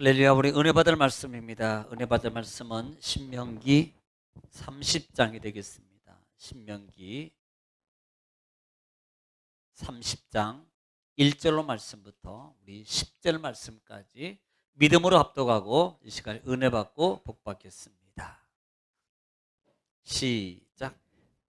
할렐루야. 우리 은혜 받을 말씀입니다. 은혜 받을 말씀은 신명기 30장이 되겠습니다. 신명기 30장 1절로 말씀부터 우리 10절 말씀까지 믿음으로 합독하고 이 시간에 은혜 받고 복 받겠습니다. 시작.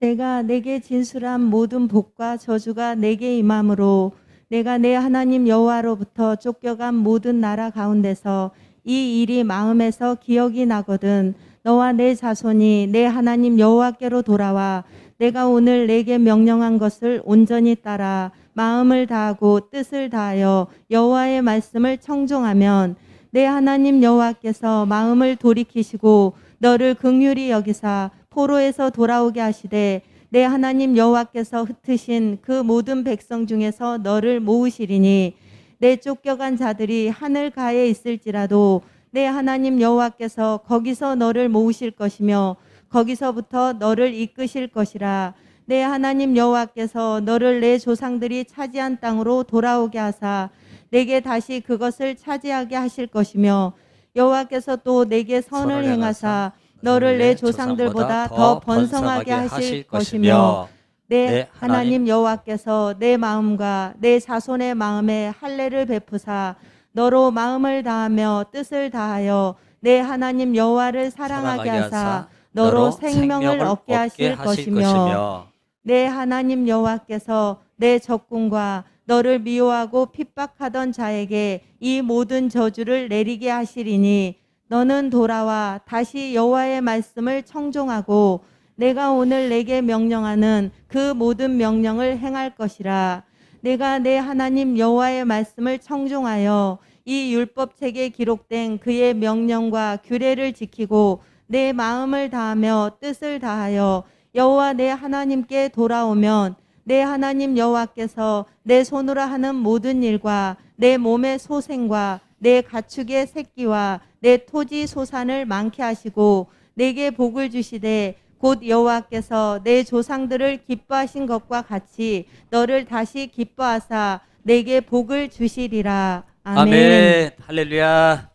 내가 내게 진술한 모든 복과 저주가 내게 임함으로 내가 내 하나님 여호와로부터 쫓겨간 모든 나라 가운데서 이 일이 마음에서 기억이 나거든 너와 내 자손이 내 하나님 여호와께로 돌아와 내가 오늘 내게 명령한 것을 온전히 따라 마음을 다하고 뜻을 다하여 여호와의 말씀을 청종하면 내 하나님 여호와께서 마음을 돌이키시고 너를 긍휼히 여기사 포로에서 돌아오게 하시되 내 하나님 여호와께서 흩으신 그 모든 백성 중에서 너를 모으시리니 내 쫓겨간 자들이 하늘 가에 있을지라도 내 하나님 여호와께서 거기서 너를 모으실 것이며 거기서부터 너를 이끄실 것이라. 내 하나님 여호와께서 너를 내 조상들이 차지한 땅으로 돌아오게 하사 내게 다시 그것을 차지하게 하실 것이며 여호와께서 또 내게 선을 행하사 너를 내 조상들보다 더 번성하게 하실 것이며 내 하나님 여호와께서 내 마음과 내 자손의 마음에 할례를 베푸사 너로 마음을 다하며 뜻을 다하여 내 하나님 여호와를 사랑하게 하사 너로 생명을 얻게 하실 것이며 내 하나님 여호와께서 내 적군과 너를 미워하고 핍박하던 자에게 이 모든 저주를 내리게 하시리니 너는 돌아와 다시 여호와의 말씀을 청종하고 내가 오늘 내게 명령하는 그 모든 명령을 행할 것이라. 내가 내 하나님 여호와의 말씀을 청종하여 이 율법책에 기록된 그의 명령과 규례를 지키고 내 마음을 다하며 뜻을 다하여 여호와 내 하나님께 돌아오면 내 하나님 여호와께서 내 손으로 하는 모든 일과 내 몸의 소생과 내 가축의 새끼와 내 토지 소산을 많게 하시고 내게 복을 주시되 곧 여호와께서 내 조상들을 기뻐하신 것과 같이 너를 다시 기뻐하사 내게 복을 주시리라. 아멘. 아멘. 할렐루야.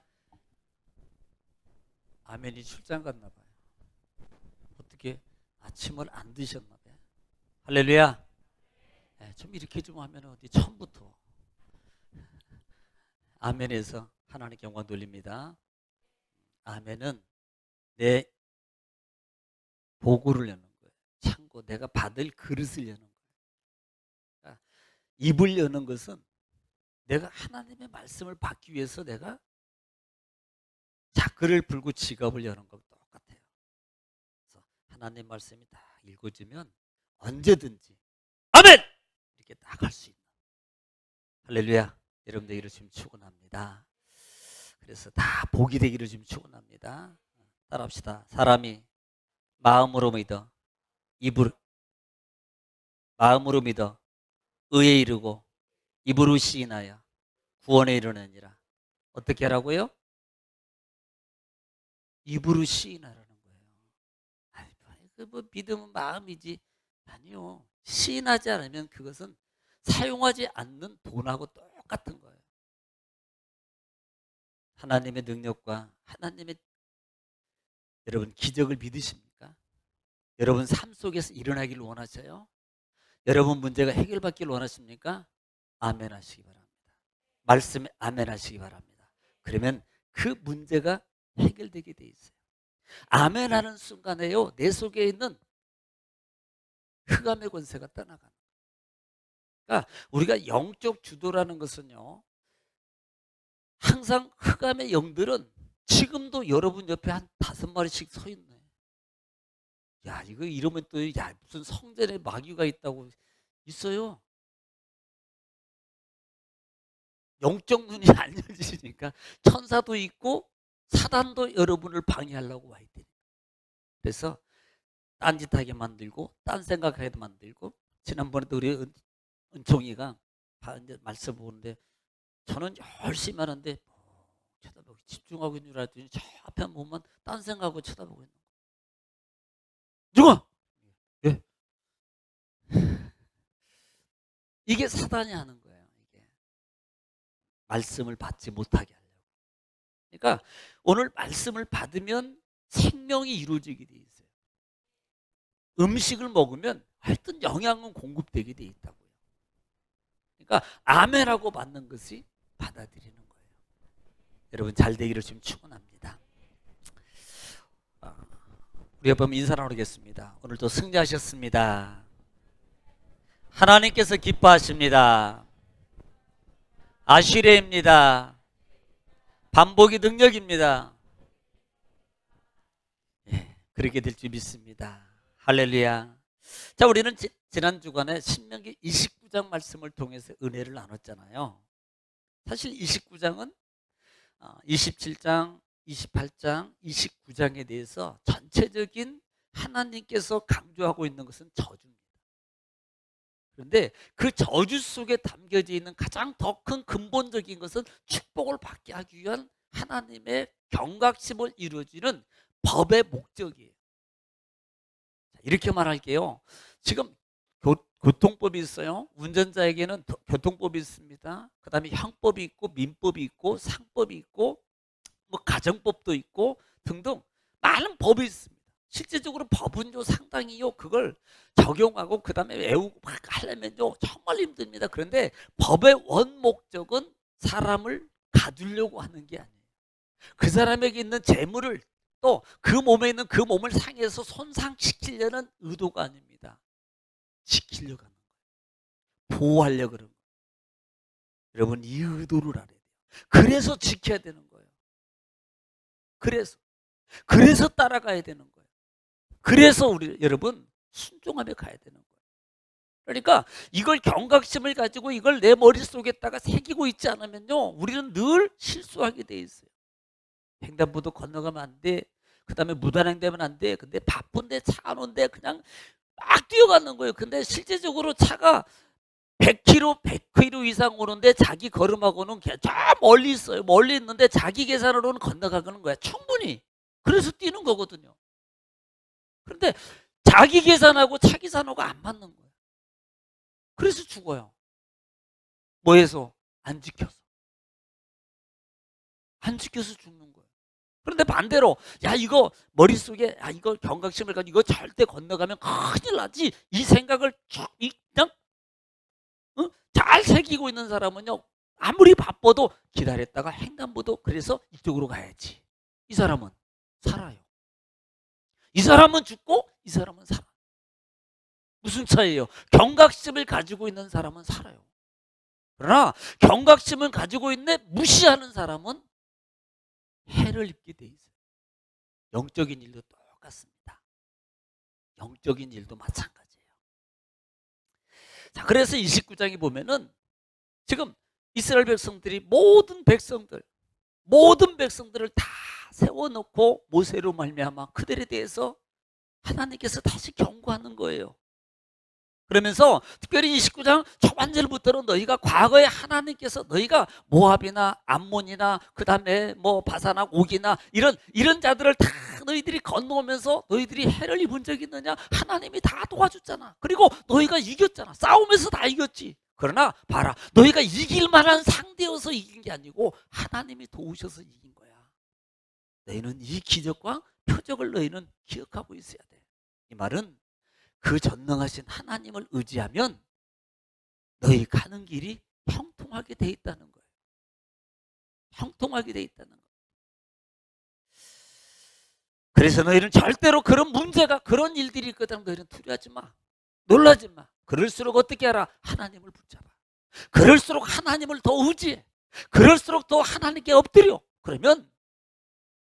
아멘이 출장 갔나 봐요. 어떻게 아침을 안 드셨나 봐요. 할렐루야. 좀 이렇게 좀 하면 어디 처음부터 아멘에서 하나님께 영광 돌립니다. 아멘은 내 보고를 여는 거예요. 창고, 내가 받을 그릇을 여는 거예요. 그러니까 입을 여는 것은 내가 하나님의 말씀을 받기 위해서 내가 자글을 불고 지갑을 여는 것 똑같아요. 그래서 하나님 말씀이 다 읽어지면 언제든지 아멘! 이렇게 나갈 수 있는. 할렐루야. 여러분들 이를 지금 축원합니다. 그래서 다 복이 되기를 지금 축원합니다. 따라합시다. 사람이 마음으로 믿어 마음으로 믿어 의에 이르고 입으로 시인하여 구원에 이르느니라. 어떻게 하라고요? 입으로 시인하라는 거예요. 뭐 믿음은 마음이지. 아니요. 시인하지 않으면 그것은 사용하지 않는 돈하고 똑같은 거예요. 하나님의 능력과 하나님의 여러분 기적을 믿으십니까? 여러분 삶 속에서 일어나기를 원하세요? 여러분 문제가 해결받기를 원하십니까? 아멘 하시기 바랍니다. 말씀에 아멘 하시기 바랍니다. 그러면 그 문제가 해결되게 돼 있어요. 아멘 하는 순간에요, 내 속에 있는 흑암의 권세가 떠나가는 거예요. 그러니까 우리가 영적 주도라는 것은요, 항상 흑암의 영들은 지금도 여러분 옆에 한 5마리씩 서 있네. 야, 이거 이러면 또 무슨 성전에 마귀가 있다고 있어요. 영적 눈이 안 열리시니까 천사도 있고 사단도 여러분을 방해하려고 와 있대요. 그래서 딴짓하게 만들고 딴 생각하게 만들고. 지난번에도 우리 은총이가 말씀 보는데 저는 열심히 하는데 쳐다보고 집중하고 있는 줄 알았더니 저 앞에 보면 딴 생각하고 쳐다보고 있는 거예요. 누가? 예. 이게 사단이 하는 거예요. 이게 말씀을 받지 못하게 하려고. 그러니까 오늘 말씀을 받으면 생명이 이루어지게 돼 있어요. 음식을 먹으면 하여튼 영양은 공급되게 돼 있다고요. 그러니까 아멘하고 받는 것이 받아들이는 거예요. 여러분 잘 되기를 좀 축원합니다. 우리 여러분 인사 나누겠습니다. 오늘도 승리하셨습니다. 하나님께서 기뻐하십니다. 아시레입니다. 반복이 능력입니다. 예, 그렇게 될 줄 믿습니다. 할렐루야. 자, 우리는 지난 주간에 신명기 29장 말씀을 통해서 은혜를 나눴잖아요. 사실 29장은 27장, 28장, 29장에 대해서 전체적인 하나님께서 강조하고 있는 것은 저주입니다. 그런데 그 저주 속에 담겨져 있는 가장 더 큰 근본적인 것은 축복을 받게 하기 위한 하나님의 경각심을 이루어지는 법의 목적이에요. 이렇게 말할게요. 지금 교통법이 있어요. 운전자에게는 교통법이 있습니다. 그 다음에 형법이 있고 민법이 있고 상법이 있고 뭐 가정법도 있고 등등 많은 법이 있습니다. 실제적으로 법은요 상당히요 그걸 적용하고 그 다음에 외우고 막 하려면요 정말 힘듭니다. 그런데 법의 원 목적은 사람을 가두려고 하는 게 아니에요. 그 사람에게 있는 재물을 또 그 몸에 있는 그 몸을 상해서 손상시키려는 의도가 아닙니다. 지키려고 하는 거예요. 보호하려고 그러는 거예요. 여러분 이 의도를 알아야 돼요. 그래서 지켜야 되는 거예요. 그래서 따라가야 되는 거예요. 그래서 우리 여러분 순종하며 가야 되는 거예요. 그러니까 이걸 경각심을 가지고 이걸 내 머릿속에다가 새기고 있지 않으면요 우리는 늘 실수하게 돼 있어요. 횡단보도 건너가면 안 돼. 그 다음에 무단횡단하면 안 돼. 근데 바쁜데 차 안 온대. 그냥 막 뛰어가는 거예요. 근데 실제적으로 차가 100km, 100km 이상 오는데 자기 걸음하고는 저 멀리 있어요. 멀리 있는데 자기 계산으로는 건너가는 거야. 충분히. 그래서 뛰는 거거든요. 그런데 자기 계산하고 차 계산하고 안 맞는 거예요. 그래서 죽어요. 뭐해서? 안 지켜서. 안 지켜서 죽는 거예요. 그런데 반대로 야 이거 머릿속에 야 이거 경각심을 가지고 이거 절대 건너가면 큰일 나지 이 생각을 쭉 그냥 잘 새기고 있는 사람은요 아무리 바빠도 기다렸다가 횡단보도 그래서 이쪽으로 가야지. 이 사람은 살아요. 이 사람은 죽고 이 사람은 살아. 무슨 차이예요? 경각심을 가지고 있는 사람은 살아요. 그러나 경각심을 가지고 있는 무시하는 사람은 해를 입게 돼 있어요. 영적인 일도 똑같습니다. 영적인 일도 마찬가지예요. 자, 그래서 29장에 보면은 지금 이스라엘 백성들이 모든 백성들을 다 세워놓고 모세로 말미암아 그들에 대해서 하나님께서 다시 경고하는 거예요. 그러면서 특별히 29장 초반절부터는 너희가 과거에 하나님께서 너희가 모압이나 암몬이나 그 다음에 뭐 바사나 옥이나 이런 자들을 다 너희들이 건너오면서 너희들이 해를 입은 적이 있느냐? 하나님이 다 도와줬잖아. 그리고 너희가 이겼잖아. 싸움에서 다 이겼지. 그러나 봐라 너희가 이길 만한 상대여서 이긴 게 아니고 하나님이 도우셔서 이긴 거야. 너희는 이 기적과 표적을 너희는 기억하고 있어야 돼. 이 말은 그 전능하신 하나님을 의지하면 너희 가는 길이 형통하게 돼 있다는 거예요. 형통하게 돼 있다는 거예요. 그래서 너희는 절대로 그런 문제가 그런 일들이 있거든 너희는 두려워하지 마. 놀라지 마. 그럴수록 어떻게 하라? 하나님을 붙잡아. 그럴수록 하나님을 더 의지해. 그럴수록 더 하나님께 엎드려. 그러면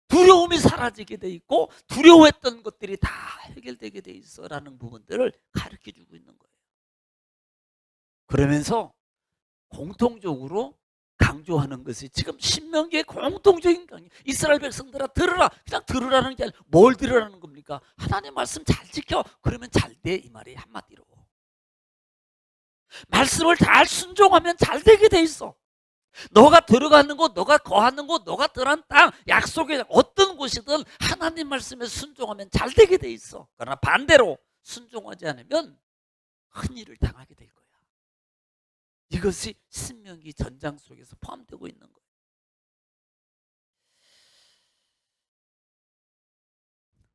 두려움이 사라지게 돼 있고 두려워했던 것들이 다 해결되게 돼 있어라는 부분들을 가르쳐주고 있는 거예요. 그러면서 공통적으로 강조하는 것이 지금 신명기의 공통적인 강의. 이스라엘 백성들아 들으라. 그냥 들으라는 게 아니라 뭘 들으라는 겁니까? 하나님 말씀 잘 지켜. 그러면 잘 돼. 이 말이 한마디로. 말씀을 잘 순종하면 잘 되게 돼 있어. 너가 들어가는 곳, 너가 거하는 곳, 너가 들어간 땅, 약속의 어떤 곳이든 하나님 말씀에 순종하면 잘 되게 돼 있어. 그러나 반대로 순종하지 않으면 큰 일을 당하게 될 거야. 이것이 신명기 전장 속에서 포함되고 있는 거예요.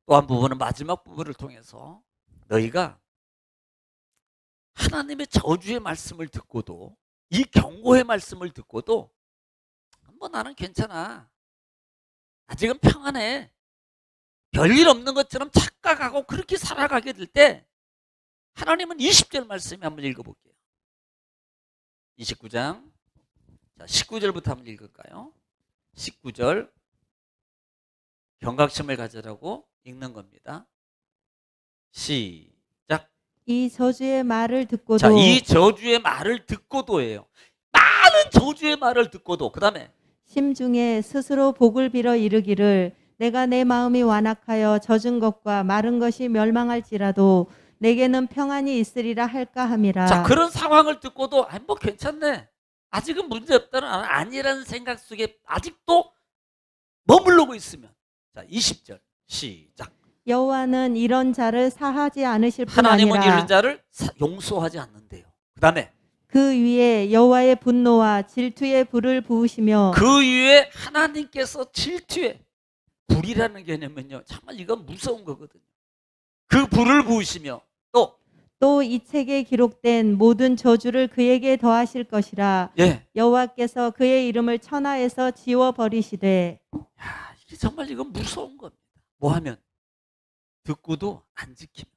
또 한 부분은 마지막 부분을 통해서 너희가 하나님의 저주의 말씀을 듣고도, 이 경고의 말씀을 듣고도 뭐 나는 괜찮아, 아직은 평안해, 별일 없는 것처럼 착각하고 그렇게 살아가게 될 때 하나님은 20절 말씀에 한번 읽어볼게요. 29장, 자 19절부터 한번 읽을까요? 19절, 경각심을 가져라고 읽는 겁니다. 시작. 이 저주의 말을 듣고도 자, 이 저주의 말을 듣고도예요. 많은 저주의 말을 듣고도. 그 다음에 심중에 스스로 복을 빌어 이르기를 내가 내 마음이 완악하여 젖은 것과 마른 것이 멸망할지라도 내게는 평안이 있으리라 할까 함이라. 자, 그런 상황을 듣고도 뭐 괜찮네, 아직은 문제없다는, 아니라는 생각 속에 아직도 머무르고 있으면, 자 20절 시작. 여호와는 이런 자를 사하지 않으실 뿐 하나님은 아니라 이런 자를 용서하지 않는데요. 그 다음에 그 위에 여호와의 분노와 질투의 불을 부으시며 그 위에 하나님께서 질투의 불이라는 개념은요, 정말 이건 무서운 거거든요. 그 불을 부으시며 또 이 책에 기록된 모든 저주를 그에게 더하실 것이라. 예, 여호와께서 그의 이름을 천하에서 지워 버리시되. 야, 이게 정말 이건 무서운 겁니다. 뭐 하면? 듣고도 안 지키면.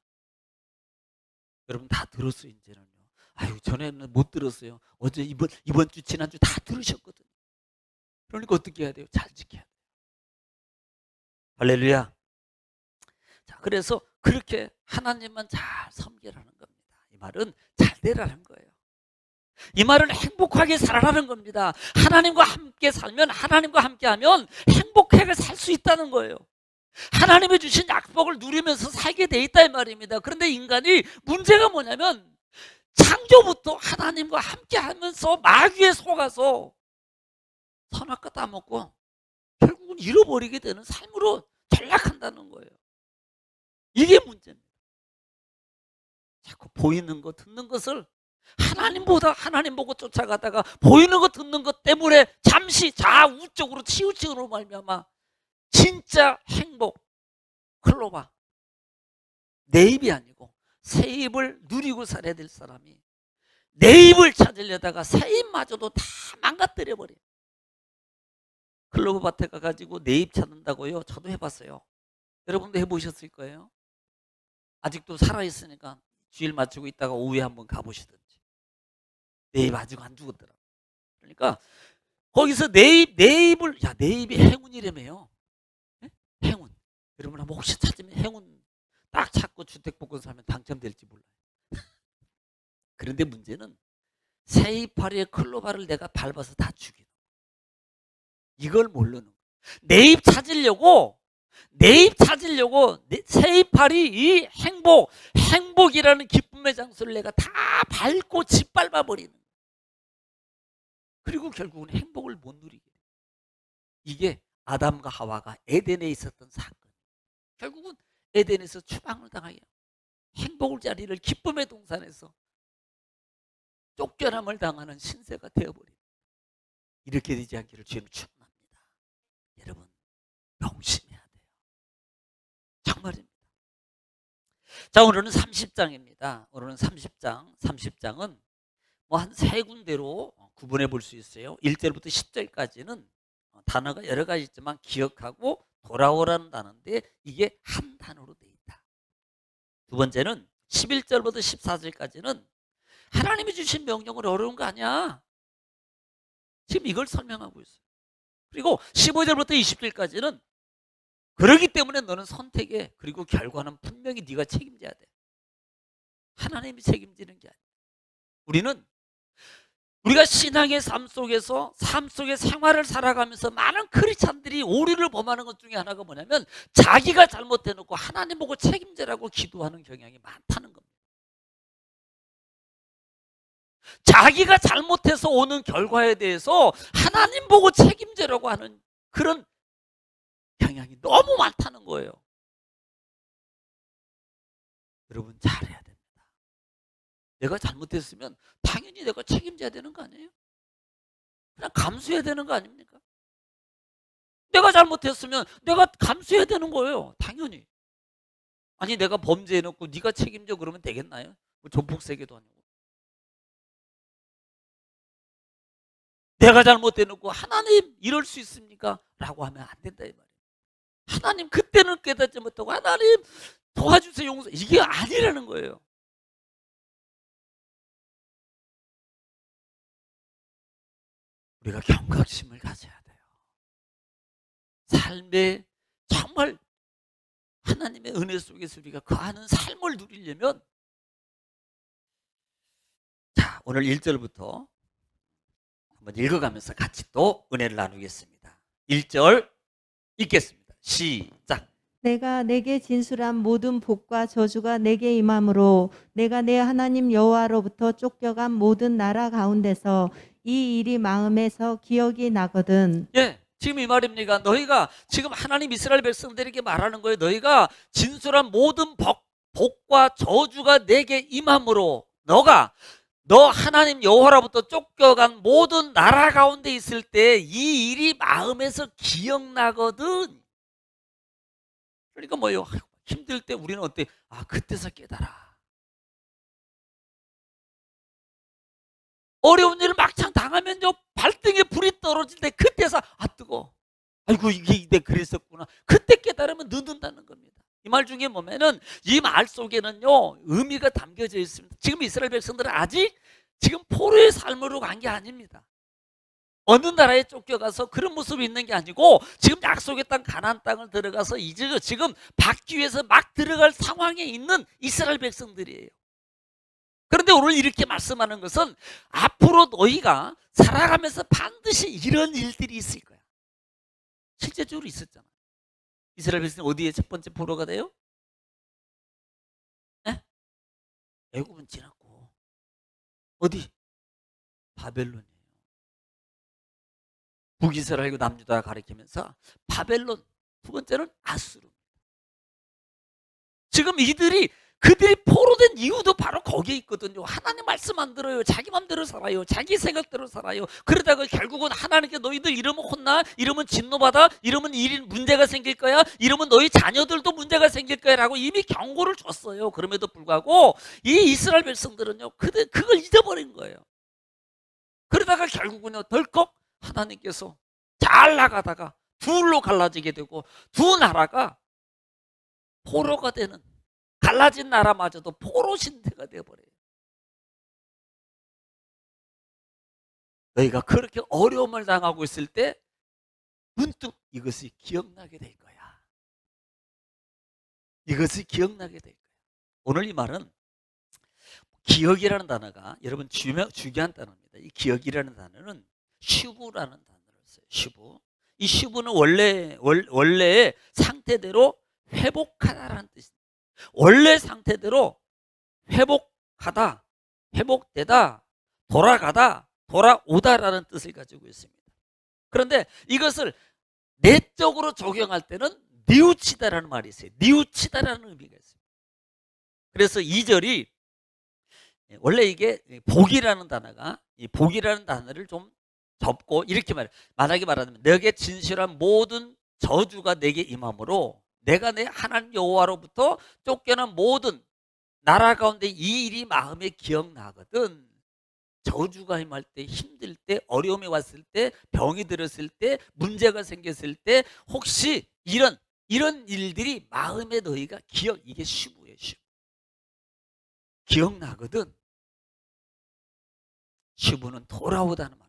여러분 다 들었어요 이제는요. 아유 전에는 못 들었어요. 어제 이번 주 지난주 다 들으셨거든요. 그러니까 어떻게 해야 돼요? 잘 지켜야 돼요. 할렐루야. 자, 그래서 그렇게 하나님만 잘 섬기라는 겁니다. 이 말은 잘 되라는 거예요. 이 말은 행복하게 살아라는 겁니다. 하나님과 함께 살면, 하나님과 함께 하면 행복하게 살 수 있다는 거예요. 하나님이 주신 약복을 누리면서 살게 돼 있다 이 말입니다. 그런데 인간이 문제가 뭐냐면 창조부터 하나님과 함께 하면서 마귀에 속아서 선악과 따먹고 결국은 잃어버리게 되는 삶으로 전락한다는 거예요. 이게 문제입니다. 자꾸 보이는 것, 듣는 것을 하나님보다 하나님 보고 쫓아가다가 보이는 것, 듣는 것 때문에 잠시 좌우쪽으로 치우치므로 말미암아 진짜 행복, 클로바, 내 입이 아니고 새 입을 누리고 살아야 될 사람이 내 입을 찾으려다가 새 입마저도 다 망가뜨려버려요. 클로버 밭에 가가지고 내 입 찾는다고요? 저도 해봤어요. 여러분도 해보셨을 거예요. 아직도 살아있으니까 주일 마치고 있다가 오후에 한번 가보시든지. 내 입 아직 안 죽었더라고요. 그러니까 거기서 내 입을, 야, 내 입이 행운이라며요. 네? 행운. 여러분 한번 혹시 찾으면 행운 딱 찾고 주택복권 사면 당첨될지 몰라요. 그런데 문제는 새 이파리의 클로바를 내가 밟아서 다 죽이는 거예요. 이걸 모르는 거예요. 내 입 찾으려고 새 이파리 이 행복이라는 기쁨의 장소를 내가 다 밟고 짓밟아 버리는 거예요. 그리고 결국은 행복을 못 누리게 돼요. 이게 아담과 하와가 에덴에 있었던 사건. 결국은 에덴에서 추방을 당하게 행복을 자리를 기쁨의 동산에서 쫓겨남을 당하는 신세가 되어버립니다. 이렇게 되지 않기를 주님 축원합니다. 여러분 명심해야 돼요. 정말입니다. 자, 오늘은 30장입니다. 오늘은 30장은 뭐 한 세 군데로 구분해 볼 수 있어요. 1절부터 10절까지는 단어가 여러 가지 있지만 기억하고 돌아오라는 단어인데 이게 한 단어로 되어 있다. 두 번째는 11절부터 14절까지는 하나님이 주신 명령은 어려운 거 아니야. 지금 이걸 설명하고 있어요. 그리고 15절부터 20절까지는 그러기 때문에 너는 선택해. 그리고 결과는 분명히 네가 책임져야 돼. 하나님이 책임지는 게 아니야. 우리가 신앙의 삶 속에서 삶 속의 생활을 살아가면서 많은 크리스찬들이 오류를 범하는 것 중에 하나가 뭐냐면 자기가 잘못해놓고 하나님 보고 책임지라고 기도하는 경향이 많다는 겁니다. 자기가 잘못해서 오는 결과에 대해서 하나님 보고 책임지라고 하는 그런 경향이 너무 많다는 거예요. 여러분 잘해야 됩니다. 내가 잘못했으면 당연히 내가 책임져야 되는 거 아니에요? 그냥 감수해야 되는 거 아닙니까? 내가 잘못했으면 내가 감수해야 되는 거예요. 당연히. 아니 내가 범죄해놓고 네가 책임져 그러면 되겠나요? 뭐 조폭세계도 아니고. 내가 잘못해놓고 하나님 이럴 수 있습니까? 라고 하면 안 된다 이 말이에요. 하나님 그때는 깨닫지 못하고 하나님 도와주세요 용서, 이게 아니라는 거예요. 우리가 경각심을 가져야 돼요. 삶에 정말 하나님의 은혜 속에서 우리가 거하는 삶을 누리려면, 자 오늘 1절부터 한번 읽어가면서 같이 또 은혜를 나누겠습니다. 1절 읽겠습니다. 시작. 내가 내게 진술한 모든 복과 저주가 내게 임함으로 내가 내 하나님 여호와로부터 쫓겨간 모든 나라 가운데서 이 일이 마음에서 기억이 나거든. 예, 지금 이 말입니다. 너희가 지금 하나님 이스라엘 백성들에게 말하는 거예요. 너희가 진술한 모든 복과 저주가 내게 임함으로 너 하나님 여호와로부터 쫓겨간 모든 나라 가운데 있을 때 이 일이 마음에서 기억나거든. 그러니까 뭐예요? 힘들 때 우리는 어때? 아, 그때서 깨달아. 어려운 일을 막상 당하면요, 발등에 불이 떨어질 때 그때서 아 뜨거. 아이고 이게 내 그랬었구나. 그때 깨달으면 늦는다는 겁니다. 이 말 중에 보면은 이 말 속에는요 의미가 담겨져 있습니다. 지금 이스라엘 백성들은 아직 지금 포로의 삶으로 간 게 아닙니다. 어느 나라에 쫓겨가서 그런 모습이 있는 게 아니고 지금 약속의 땅 가나안 땅을 들어가서 이제 지금 받기 위해서 막 들어갈 상황에 있는 이스라엘 백성들이에요. 그런데 오늘 이렇게 말씀하는 것은 앞으로 너희가 살아가면서 반드시 이런 일들이 있을 거야. 실제적으로 있었잖아. 이스라엘 백성이 어디에 첫 번째 포로가 돼요? 네? 애굽은 지났고 어디? 바벨론이에요. 북이스라엘과 남유다 가리키면서 바벨론, 두 번째는 아수르. 지금 그들이 포로된 이유도 바로 거기에 있거든요. 하나님 말씀 안 들어요. 자기 맘대로 살아요. 자기 생각대로 살아요. 그러다가 결국은 하나님께 너희들 이러면 혼나, 이러면 진노받아, 이러면 일인 문제가 생길 거야, 이러면 너희 자녀들도 문제가 생길 거야 라고 이미 경고를 줬어요. 그럼에도 불구하고 이 이스라엘 백성들은요 그걸 잊어버린 거예요. 그러다가 결국은요 덜컥 하나님께서 잘 나가다가 둘로 갈라지게 되고 두 나라가 포로가 되는, 갈라진 나라마저도 포로 신세가 되어버려요. 너희가 그렇게 어려움을 당하고 있을 때 문득 이것이 기억나게 될 거야. 이것이 기억나게 될 거야. 오늘 이 말은 기억이라는 단어가 여러분 중요한 단어입니다. 이 기억이라는 단어는 슈브라는 단어를 써요. 슈브. 이 슈브는 원래의 상태대로 회복하다라는 뜻입니다. 원래 상태대로 회복하다, 회복되다, 돌아가다, 돌아오다라는 뜻을 가지고 있습니다. 그런데 이것을 내적으로 적용할 때는 뉘우치다라는 말이 있어요. 뉘우치다라는 의미가 있어요. 그래서 2절이 원래 이게 복이라는 단어가, 이 복이라는 단어를 좀 접고 이렇게 만약에 말하면 내게 진실한 모든 저주가 내게 임함으로 내가 내 하나님 여호와로부터 쫓겨난 모든 나라 가운데 이 일이 마음에 기억나거든. 저주가 임할 때, 힘들 때, 어려움이 왔을 때, 병이 들었을 때, 문제가 생겼을 때 혹시 이런 일들이 마음에 너희가 이게 슈브예요. 슈브. 기억나거든. 슈브는 돌아오다는 말이에요.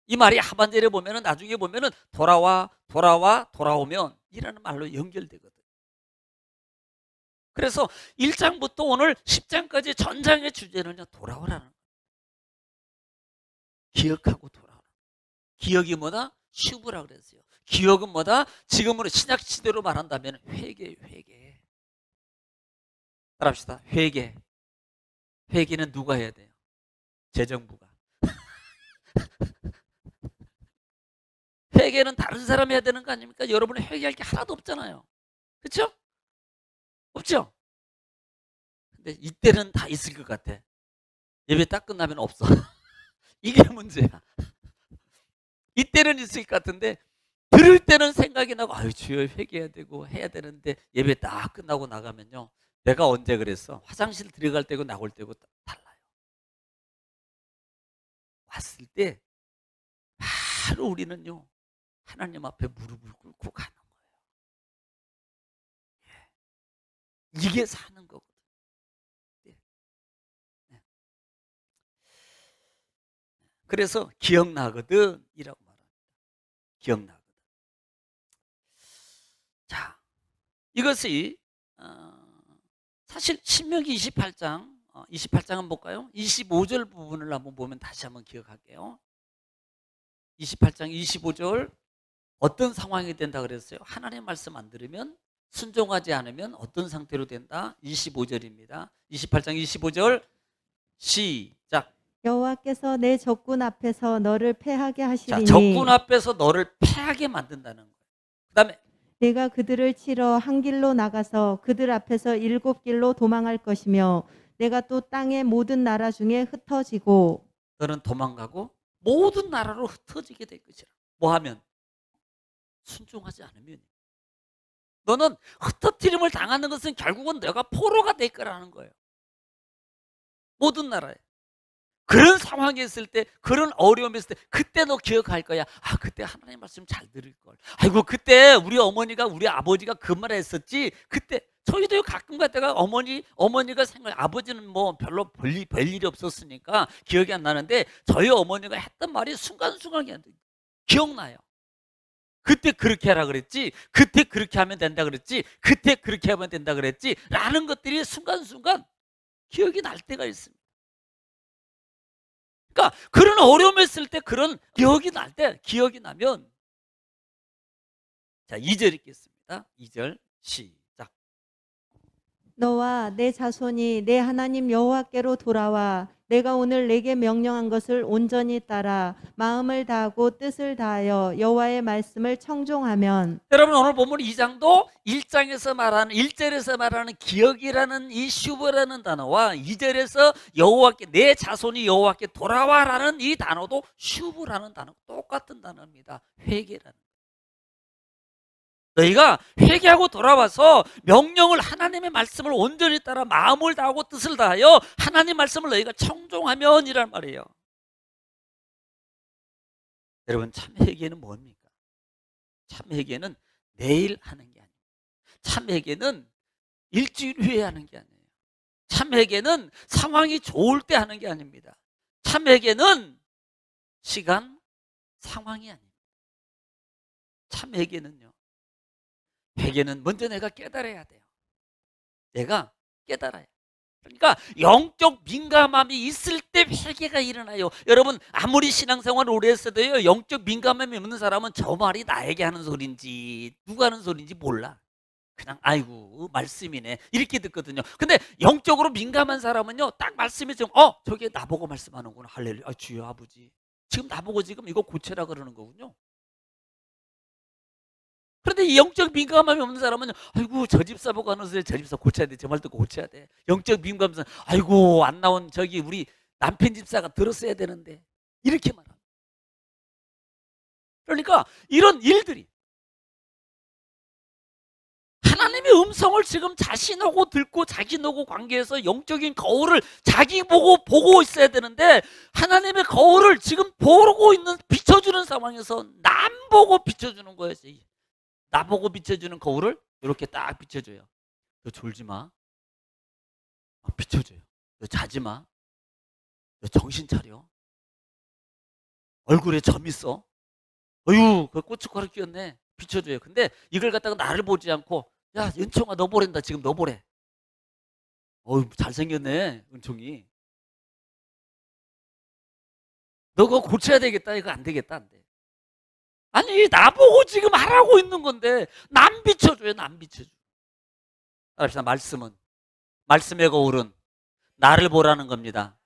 이 말이 하반절에 보면은 나중에 보면은 돌아오면 이라는 말로 연결되거든. 그래서 1장부터 오늘 10장까지 전장의 주제는요 돌아오라는 거예요. 기억하고 돌아오라. 기억이 뭐다? 슈브라 그랬어요. 기억은 뭐다? 지금으로 신약 시대로 말한다면 회개. 따라합시다. 회개. 회개는 누가 해야 돼요? 재정부가. 회개는 다른 사람이 해야 되는 거 아닙니까? 여러분은 회개할 게 하나도 없잖아요. 그렇죠? 없죠? 근데 이때는 다 있을 것 같아. 예배 딱 끝나면 없어. 이게 문제야. 이때는 있을 것 같은데 들을 때는 생각이 나고 아유 주여 회개해야 되고 해야 되는데 예배 딱 끝나고 나가면요. 내가 언제 그랬어? 화장실 들어갈 때고 나올 때고 달라요. 왔을 때 바로 우리는요. 하나님 앞에 무릎을 꿇고 가는 거예요. 이게 사는 거거든요. 네. 네. 그래서 기억나거든 이라고 말합니다. 기억나거든. 자, 이것이 사실 신명기 28장 28장 한번 볼까요? 25절 부분을 한번 보면 다시 한번 기억할게요. 28장 25절 어떤 상황이 된다 그랬어요? 하나님의 말씀 안 들으면 순종하지 않으면 어떤 상태로 된다? 25절입니다. 28장 25절 시작. 여호와께서 내 적군 앞에서 너를 패하게 자, 하시리니 적군 앞에서 너를 패하게 만든다는 거예요. 그 다음에 내가 그들을 치러 한 길로 나가서 그들 앞에서 7길로 도망할 것이며 내가 또 땅의 모든 나라 중에 흩어지고 너는 도망가고 모든 나라로 흩어지게 될 것이라. 뭐 하면? 순종하지 않으면. 너는 흩어뜨림을 당하는 것은 결국은 내가 포로가 될 거라는 거예요. 모든 나라에. 그런 상황이 있을 때, 그런 어려움이 있을 때, 그때 너 기억할 거야. 아, 그때 하나님 말씀 잘 들을 걸. 아이고, 그때 우리 어머니가, 우리 아버지가 그 말 했었지. 그때, 저희도 가끔 갔다가 어머니가 아버지는 뭐 별로 별일이 없었으니까 기억이 안 나는데, 저희 어머니가 했던 말이 순간순간 기억나요. 그때 그렇게 하라 그랬지, 그때 그렇게 하면 된다 그랬지, 그때 그렇게 하면 된다 그랬지, 라는 것들이 순간순간 기억이 날 때가 있습니다. 그러니까 그런 어려움이 있을 때 그런 기억이 나면 자 2절 읽겠습니다. 2절 시작. 너와 내 자손이 내 하나님 여호와께로 돌아와 내가 오늘 내게 명령한 것을 온전히 따라 마음을 다하고 뜻을 다하여 여호와의 말씀을 청종하면. 여러분 오늘 본문 2장도 1장에서 말하는 1절에서 말하는 기억이라는 이 슈브라는 단어와 2절에서 여호와께 내 자손이 여호와께 돌아와라는 이 단어도 슈브라는 단어 똑같은 단어입니다. 회개라는. 너희가 회개하고 돌아와서 명령을 하나님의 말씀을 온전히 따라 마음을 다하고 뜻을 다하여 하나님 말씀을 너희가 청종하면 이란 말이에요. 여러분 참 회개는 뭡니까? 참 회개는 내일 하는 게 아니에요. 참 회개는 일주일 후에 하는 게 아니에요. 참 회개는 상황이 좋을 때 하는 게 아닙니다. 참 회개는 시간, 상황이 아닙니다. 참 회개는요. 회개는 먼저 내가 깨달아야 돼요. 내가 깨달아요. 그러니까 영적 민감함이 있을 때 회개가 일어나요. 여러분 아무리 신앙생활을 오래 했어도요. 영적 민감함이 없는 사람은 저 말이 나에게 하는 소리인지 누가 하는 소리인지 몰라. 그냥 아이고 말씀이네 이렇게 듣거든요. 근데 영적으로 민감한 사람은요. 딱 말씀이 지금 저게 나보고 말씀하는구나. 할렐루야. 아, 주여 아버지 지금 나보고 지금 이거 고쳐라 그러는 거군요. 그런데 이 영적 민감함이 없는 사람은 아이고 저 집사 보고 하는 소리 저 집사 고쳐야 돼. 저 말 듣고 고쳐야 돼. 영적 민감함은 아이고 안 나온 저기 우리 남편 집사가 들었어야 되는데 이렇게 말합니다. 그러니까 이런 일들이 하나님의 음성을 지금 자신하고 듣고 자신하고 관계에서 영적인 거울을 자기 보고 있어야 되는데 하나님의 거울을 지금 보고 있는 비춰주는 상황에서 남 보고 비춰주는 거예요. 나보고 비춰주는 거울을 이렇게 딱 비춰줘요. 너 졸지 마. 비춰줘요. 너 자지 마. 너 정신 차려. 얼굴에 점 있어. 어휴, 그 고춧가루 끼었네. 비춰줘요. 근데 이걸 갖다가 나를 보지 않고 야, 은총아 너 보랜다. 지금 너 보래. 어휴, 잘생겼네. 은총이. 너 그거 고쳐야 되겠다. 이거 안 되겠다. 안 돼. 아니 나보고 지금 하라고 있는 건데 남 비춰줘요. 남 비춰줘. 알았습니다. 말씀의 거울은 나를 보라는 겁니다.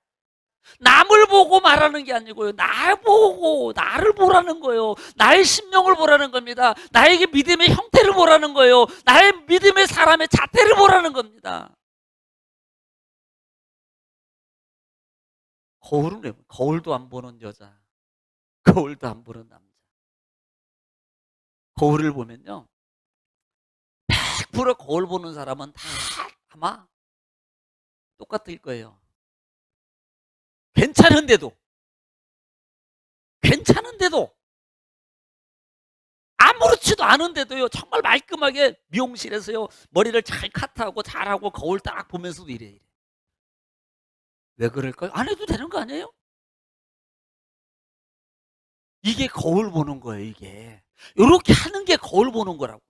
남을 보고 말하는 게 아니고요. 나를 보라는 거예요. 나의 심령을 보라는 겁니다. 나에게 믿음의 형태를 보라는 거예요. 나의 믿음의 사람의 자태를 보라는 겁니다. 거울도 안 보는 여자, 거울도 안 보는 남자. 거울을 보면요, 100% 거울 보는 사람은 다 아마 똑같을 거예요. 괜찮은데도 아무렇지도 않은데도요, 정말 말끔하게 미용실에서요 머리를 잘 카트하고 잘하고 거울 딱 보면서도 이래. 왜 그럴까요? 안 해도 되는 거 아니에요? 이게 거울 보는 거예요. 이게 이렇게 하는 게 거울 보는 거라고요.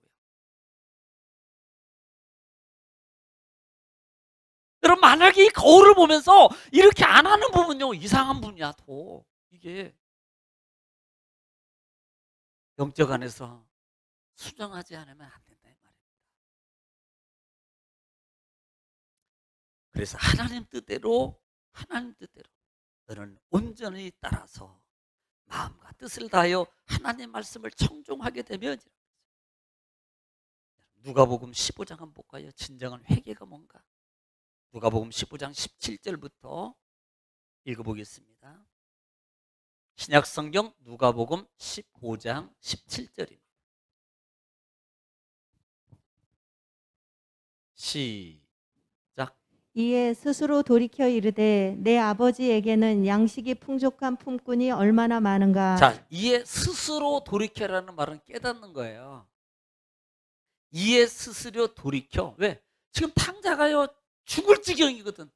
여러분, 만약에 이 거울을 보면서 이렇게 안 하는 부분요, 이상한 분이야. 또 이게 영적 안에서 수정하지 않으면 안 된다 이 말이에요. 그래서 하나님 뜻대로 너는 온전히 따라서 마음과 뜻을 다하여 하나님 말씀을 청종하게 되면, 누가복음 15장은 볼까요? 진정한 회개가 뭔가? 누가복음 15장 17절부터 읽어보겠습니다. 신약성경 누가복음 15장 17절입니다. 시작. 이에 스스로 돌이켜 이르되 내 아버지에게는 양식이 풍족한 품꾼이 얼마나 많은가. 자, 이에 스스로 돌이켜라는 말은 깨닫는 거예요. 이에 스스로 돌이켜. 왜? 지금 탕자가요 죽을 지경이거든.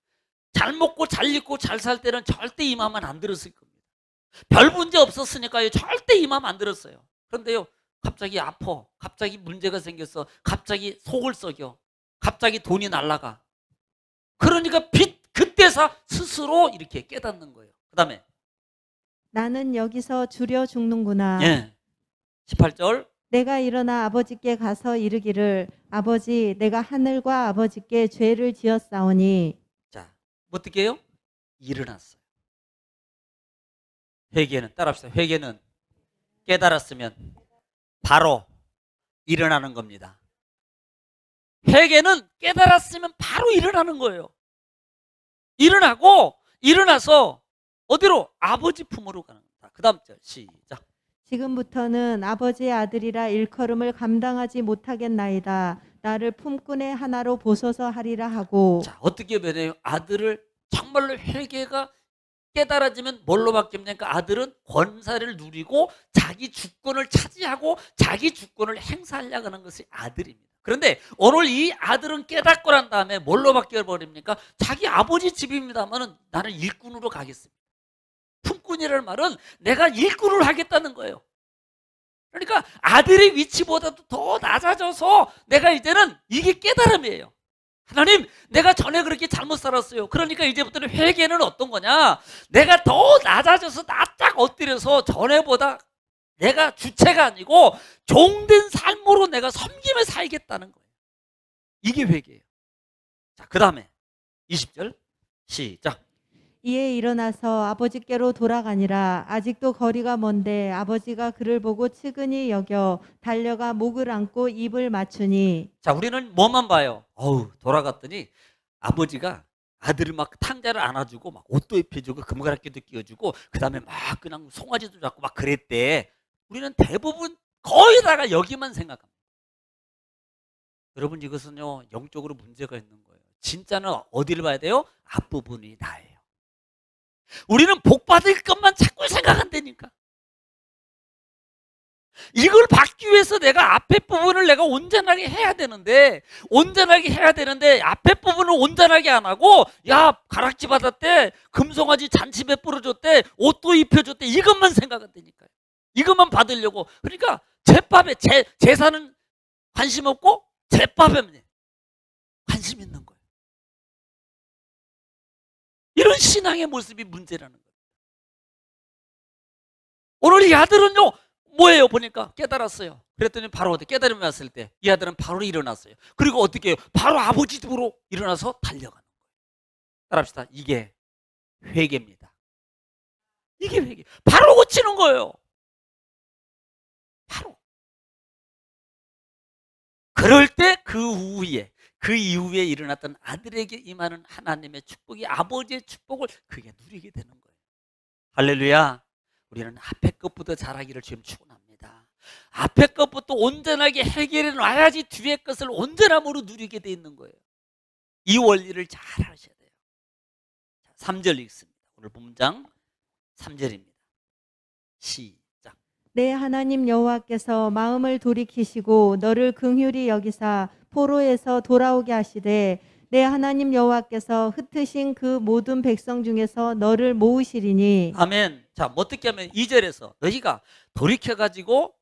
잘 먹고 잘 입고 잘 살 때는 절대 이 마음은 안 들었을 겁니다. 별 문제 없었으니까요 절대 이 마음 안 들었어요. 그런데요, 갑자기 아파, 갑자기 문제가 생겼어, 갑자기 속을 썩여, 갑자기 돈이 날라가. 그러니까 그때서 스스로 이렇게 깨닫는 거예요. 그 다음에 나는 여기서 주려 죽는구나. 18절. 내가 일어나 아버지께 가서 이르기를 아버지 내가 하늘과 아버지께 죄를 지었사오니. 자, 어떻게 해요? 일어났어요. 회개는, 따라합시다. 회개는 깨달았으면 바로 일어나는 겁니다. 회개는 깨달았으면 바로 일어나는 거예요. 일어나서 어디로? 아버지 품으로 가는 겁니다. 그 다음 절 시작. 지금부터는 아버지의 아들이라 일컬음을 감당하지 못하겠나이다. 나를 품꾼의 하나로 보소서 하리라 하고. 자, 어떻게 변해요? 아들을 정말로 회개가 깨달아지면 뭘로 바뀝니까? 아들은 권사를 누리고 자기 주권을 차지하고 자기 주권을 행사하려고 하는 것이 아들입니다. 그런데 오늘 이 아들은 깨닫고 난 다음에 뭘로 바뀌어버립니까? 자기 아버지 집입니다만 나는 일꾼으로 가겠습니다. 품꾼이라는 말은 내가 일꾼을 하겠다는 거예요. 그러니까 아들의 위치보다도 더 낮아져서 내가 이제는, 이게 깨달음이에요. 하나님, 내가 전에 그렇게 잘못 살았어요. 그러니까 이제부터는 회개는 어떤 거냐? 내가 더 낮아져서 납작 엎드려서 전에보다 내가 주체가 아니고 종된 삶으로 내가 섬김에 살겠다는 거예요. 이게 회개예요. 자, 그 다음에 20절 시작. 이에 일어나서 아버지께로 돌아가니라. 아직도 거리가 먼데 아버지가 그를 보고 측은히 여겨 달려가 목을 안고 입을 맞추니. 자, 우리는 뭐만 봐요? 돌아갔더니 아버지가 아들을 막 탕자를 안아주고 막 옷도 입혀주고 금가락지도 끼워주고 그 다음에 막 그냥 송아지도 잡고 막 그랬대. 우리는 대부분 거의 다가 여기만 생각합니다. 여러분, 이것은요 영적으로 문제가 있는 거예요. 진짜는 어디를 봐야 돼요? 앞부분이 나예요. 우리는 복 받을 것만 자꾸 생각한다니까. 이걸 받기 위해서 내가 앞에 부분을 내가 온전하게 해야 되는데 앞에 부분을 온전하게 안 하고, 야, 가락지 받았대, 금송아지 잔치배 뿌려줬대, 옷도 입혀줬대, 이것만 생각한다니까요. 이것만 받으려고. 그러니까 제밥에 제사는 관심 없고 제밥에 관심 있는 거예요. 이런 신앙의 모습이 문제라는 거예요. 오늘 이 아들은요 뭐예요? 보니까 깨달았어요. 그랬더니 바로 깨달음이 왔을 때 이 아들은 바로 일어났어요. 그리고 어떻게 해요? 바로 아버지 집으로 일어나서 달려가는 거예요. 따라합시다. 이게 회개입니다. 이게 회개. 바로 고치는 거예요. 바로. 그럴 때 그 이후에 일어났던 아들에게 임하는 하나님의 축복이, 아버지의 축복을 그게 누리게 되는 거예요. 할렐루야. 우리는 앞에 것보다 잘하기를 지금 축원합니다. 앞에 것부터 온전하게 해결해 놔야지 뒤에 것을 온전함으로 누리게 돼 있는 거예요. 이 원리를 잘 하셔야 돼요. 3절 읽습니다. 오늘 본문장 3절입니다. 시작. 내 하나님 여호와께서 마음을 돌이키시고 너를 긍휼히 여기사 포로에서 돌아오게 하시되 내 하나님 여호와께서 흩으신 그 모든 백성 중에서 너를 모으시리니. 아멘. 자, 뭐 어떻게 하면 2절에서 너희가 돌이켜가지고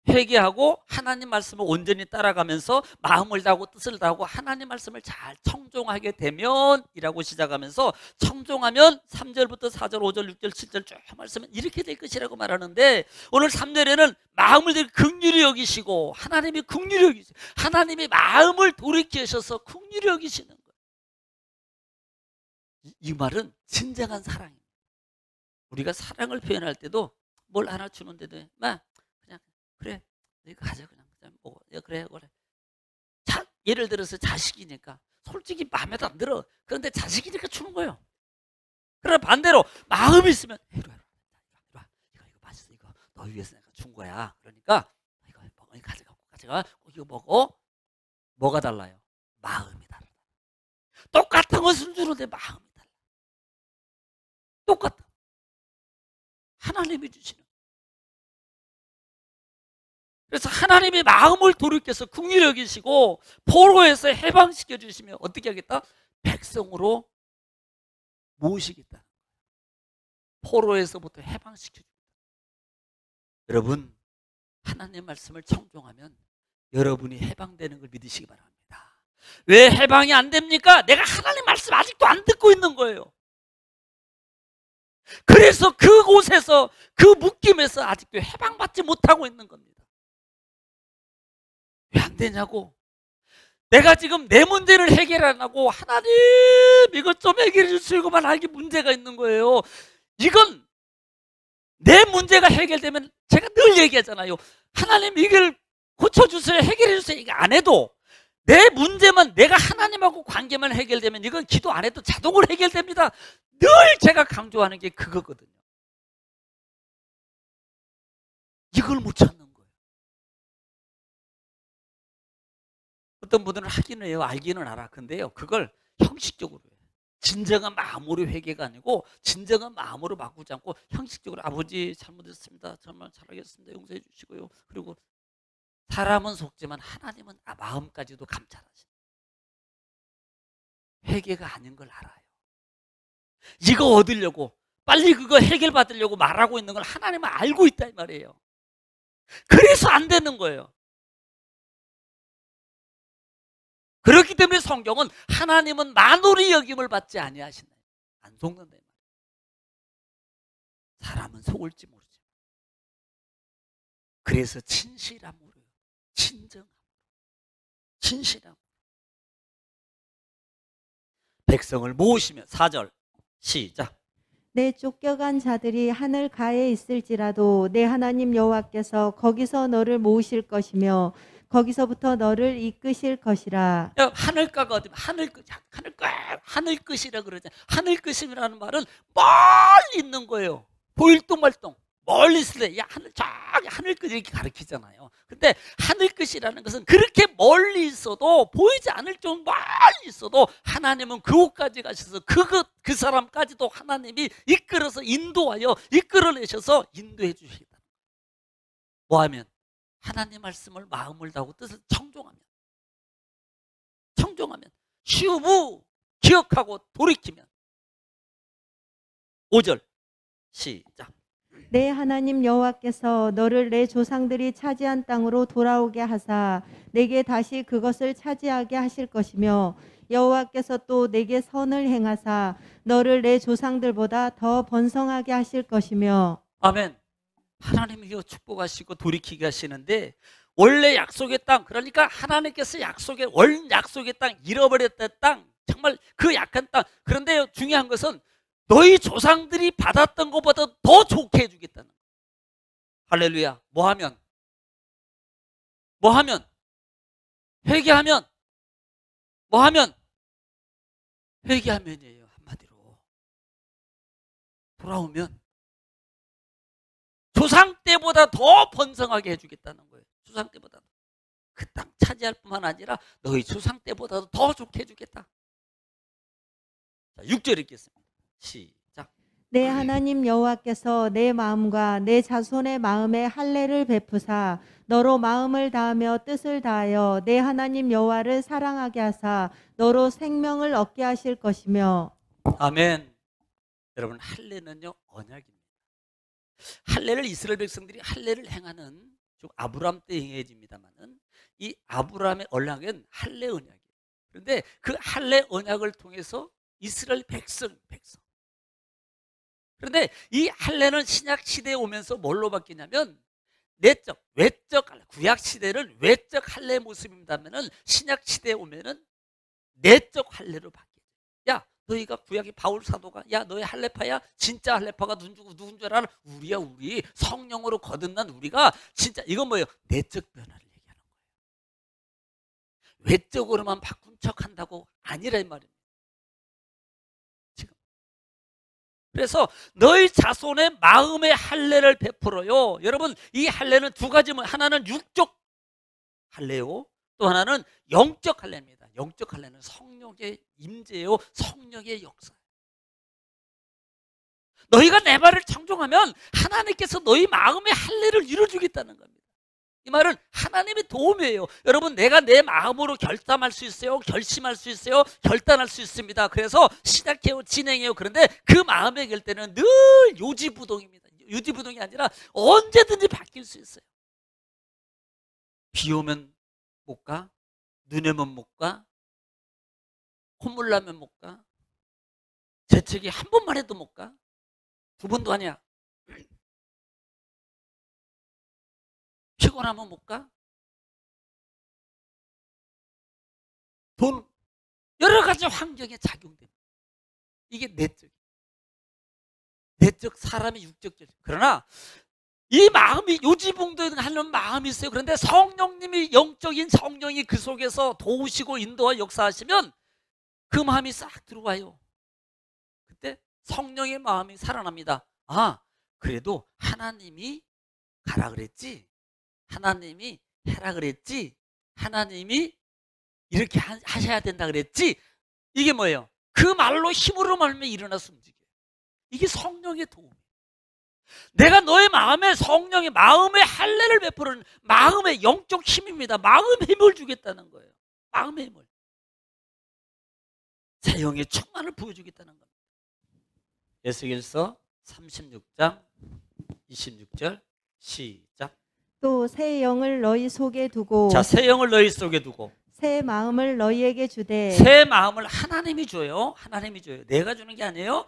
회개하고 하나님 말씀을 온전히 따라가면서 마음을 다하고 뜻을 다하고 하나님 말씀을 잘 청종하게 되면 이라고 시작하면서 청종하면 3절부터 4절, 5절, 6절, 7절 쭉 말씀은 이렇게 될 것이라고 말하는데 오늘 3절에는 마음을 되게 긍휼히 여기시고 하나님이 긍휼히 여기시고 하나님이 마음을 돌이키셔서 긍휼히 여기시는 거예요. 이 말은 진정한 사랑입니다. 우리가 사랑을 표현할 때도 뭘 하나 주는데도 막 그냥 그래 이거 가져 그냥 먹어 그래 자, 예를 들어서 자식이니까 솔직히 마음에 안 들어. 그런데 자식이니까 주는 거예요. 그러나 반대로 마음이 있으면 이리 와 이거 맛있어 이거 너 위해서 내가 준 거야. 그러니까 이거 먹어 가져가 이거 먹어. 뭐가 달라요? 마음이 달라. 똑같은 것을 주는데 마음이 달라. 똑같아. 하나님이 주시는. 그래서 하나님의 마음을 돌이켜서 긍휼히 여기시고 포로에서 해방시켜 주시면 어떻게 하겠다? 백성으로 모으시겠다. 포로에서부터 해방시켜 줍니다. 여러분, 하나님 말씀을 청종하면 여러분이 해방되는 걸 믿으시기 바랍니다. 왜 해방이 안 됩니까? 내가 하나님 말씀 아직도 안 듣고 있는 거예요. 그래서 그곳에서 그 묶임에서 아직도 해방받지 못하고 있는 겁니다. 왜 안 되냐고. 내가 지금 내 문제를 해결 안 하고 하나님 이것 좀 해결해 주시고만 하기 문제가 있는 거예요. 이건 내 문제가 해결되면 제가 늘 얘기하잖아요. 하나님 이걸 고쳐주세요 해결해 주세요 이거 안 해도 내 문제만 내가 하나님하고 관계만 해결되면 이건 기도 안 해도 자동으로 해결됩니다. 늘 제가 강조하는 게 그거거든요. 이걸 못 찾는 거예요. 어떤 분들은 하기는 해요. 알기는 알아. 근데요 그걸 형식적으로 해요. 진정한 마음으로 회개가 아니고 진정한 마음으로 바꾸지 않고 형식적으로 아버지 잘못했습니다. 정말 잘하겠습니다. 용서해 주시고요. 그리고 사람은 속지만 하나님은 마음까지도 감찰하시는 회개가 아닌 걸 알아요. 이거 얻으려고 빨리 그거 해결받으려고 말하고 있는 걸 하나님은 알고 있다 이 말이에요. 그래서 안 되는 거예요. 그렇기 때문에 성경은 하나님은 만홀히 여김을 받지 아니하신다. 안 속는다. 사람은 속을지 모르지. 그래서 진실함으로 진실함 백성을 모으시며 4절 시작. 내 쫓겨간 자들이 하늘 가에 있을지라도 내 하나님 여호와께서 거기서 너를 모으실 것이며 거기서부터 너를 이끄실 것이라. 하늘가가 어디 하늘끝이라 그러잖아요. 하늘끝이라는 말은 멀리 있는 거예요. 보일 동 말동 멀리 있을 때 저기 하늘끝 이렇게 가리키잖아요. 근데 하늘끝이라는 것은 그렇게 멀리 있어도 보이지 않을 정도 멀리 있어도 하나님은 그곳까지 가셔서 그 사람까지도 하나님이 이끌어서 인도하여 이끌어내셔서 인도해 주시겠다. 뭐하면? 하나님 말씀을 마음을 다하고 뜻을 청종하면 쉬우부 기억하고 돌이키면 5절 시작. 내 하나님 여호와께서 너를 내 조상들이 차지한 땅으로 돌아오게 하사 내게 다시 그것을 차지하게 하실 것이며 여호와께서 또 내게 선을 행하사 너를 내 조상들보다 더 번성하게 하실 것이며. 아멘. 하나님이 축복하시고 돌이키게 하시는데 원래 약속의 땅 그러니까 하나님께서 원 약속의 땅 잃어버렸던 땅 정말 그 약한 땅 그런데 중요한 것은 너희 조상들이 받았던 것보다 더 좋게 해주겠다는 거예요. 할렐루야. 뭐하면? 회개하면 뭐하면? 회개하면이에요. 한마디로 돌아오면 조상 때보다 더 번성하게 해주겠다는 거예요. 조상 때보다. 그 땅 차지할 뿐만 아니라 너희 조상 때보다도 더 좋게 해주겠다. 자, 6절 읽겠습니다. 시작. 내 하나님 여호와께서 내 마음과 내 자손의 마음에 할례를 베푸사 너로 마음을 다하며 뜻을 다하여 내 하나님 여호와를 사랑하게 하사 너로 생명을 얻게 하실 것이며. 아멘. 여러분, 할례는요 언약입니다. 할례를 이스라엘 백성들이 할례를 행하는 즉 아브라함 때 행해집니다만은 이 아브라함의 언약은 할례 언약이에요. 그런데 그 할례 언약을 통해서 이스라엘 백성. 그런데 이 할례는 신약 시대에 오면서 뭘로 바뀌냐면 내적, 외적 할례. 구약 시대는 외적 할례 모습입니다면은 신약 시대에 오면은 내적 할례로 바뀌어요. 야, 너희가 구약의 바울 사도가 야 너희 할례파야? 진짜 할례파가 누군 줄 알아? 우리야 우리. 성령으로 거듭난 우리가 진짜. 이건 뭐예요? 내적 변화를 얘기하는 거예요. 외적으로만 바꾼 척 한다고 아니라 이 말입니다. 지금. 그래서 너희 자손의 마음의 할례를 베풀어요. 여러분, 이 할례는 두 가지. 하나는 육적 할례요, 또 하나는 영적 할례입니다. 영적 할례는 성령의 임재요, 성령의 역사. 너희가 내 말을 청종하면 하나님께서 너희 마음의 할례를 이루어주겠다는 겁니다. 이 말은 하나님의 도움이에요. 여러분, 내가 내 마음으로 결단할 수 있어요, 결심할 수 있어요, 결단할 수 있습니다. 그래서 시작해요, 진행해요. 그런데 그 마음의 결단은 늘 요지부동입니다. 요지부동이 아니라 언제든지 바뀔 수 있어요. 비 오면 못 가, 눈 오면 못 가, 콧물 나면 못 가, 재채기 한 번만 해도 못 가, 두 번도 아니야. 피곤하면 못 가, 돈, 여러 가지 환경에 작용됩니다. 이게 내적 사람의 육적적. 그러나 이 마음이 요지봉도하는 마음이 있어요. 그런데 성령님이, 영적인 성령이 그 속에서 도우시고 인도와 역사하시면 그 마음이 싹 들어와요. 그때 성령의 마음이 살아납니다. 아, 그래도 하나님이 가라 그랬지, 하나님이 해라 그랬지, 하나님이 이렇게 하셔야 된다 그랬지. 이게 뭐예요? 그 말로 힘으로 말면 일어나서 움직여요. 이게 성령의 도움. 내가 너의 마음에 성령의 마음의 할례를 베푸는 마음의 영적 힘입니다. 마음의 힘을 주겠다는 거예요. 마음의 힘을. 새 영의 충만을 보여주겠다는 겁니다. 에스겔서 36장 26절 시작. 또 새 영을 너희 속에 두고. 자, 새 영을 너희 속에 두고 새 마음을 너희에게 주되. 새 마음을 하나님이 줘요. 하나님이 줘요. 내가 주는 게 아니에요.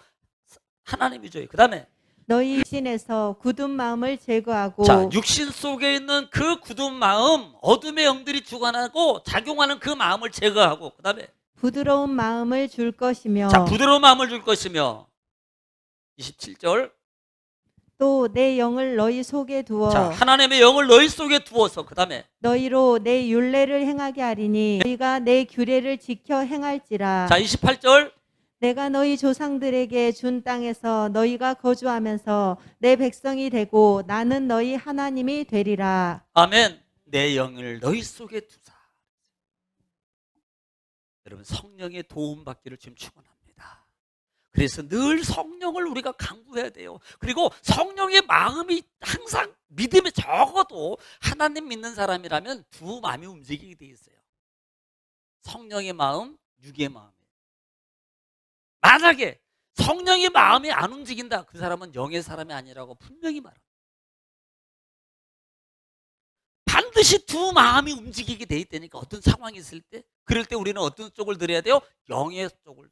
하나님이 줘요. 그 다음에 너희 육신에서 굳은 마음을 제거하고. 자, 육신 속에 있는 그 굳은 마음, 어둠의 영들이 주관하고 작용하는 그 마음을 제거하고, 그 다음에 부드러운 마음을 줄 것이며. 자, 부드러운 마음을 줄 것이며 27절. 또 내 영을 너희 속에 두어. 자, 하나님의 영을 너희 속에 두어서 그 다음에 너희로 내 율례를 행하게 하리니 너희가 내 규례를 지켜 행할지라. 자, 28절. 내가 너희 조상들에게 준 땅에서 너희가 거주하면서 내 백성이 되고 나는 너희 하나님이 되리라. 아멘. 내 영을 너희 속에 두사. 여러분, 성령의 도움 받기를 지금 축원합니다. 그래서 늘 성령을 우리가 강구해야 돼요. 그리고 성령의 마음이 항상 믿음에, 적어도 하나님 믿는 사람이라면 두 마음이 움직이게 돼 있어요. 성령의 마음, 육의 마음. 만약에 성령의 마음이 안 움직인다, 그 사람은 영의 사람이 아니라고 분명히 말합니다. 반드시 두 마음이 움직이게 돼 있다니까. 어떤 상황이 있을 때, 그럴 때 우리는 어떤 쪽을 들어야 돼요? 영의 쪽을.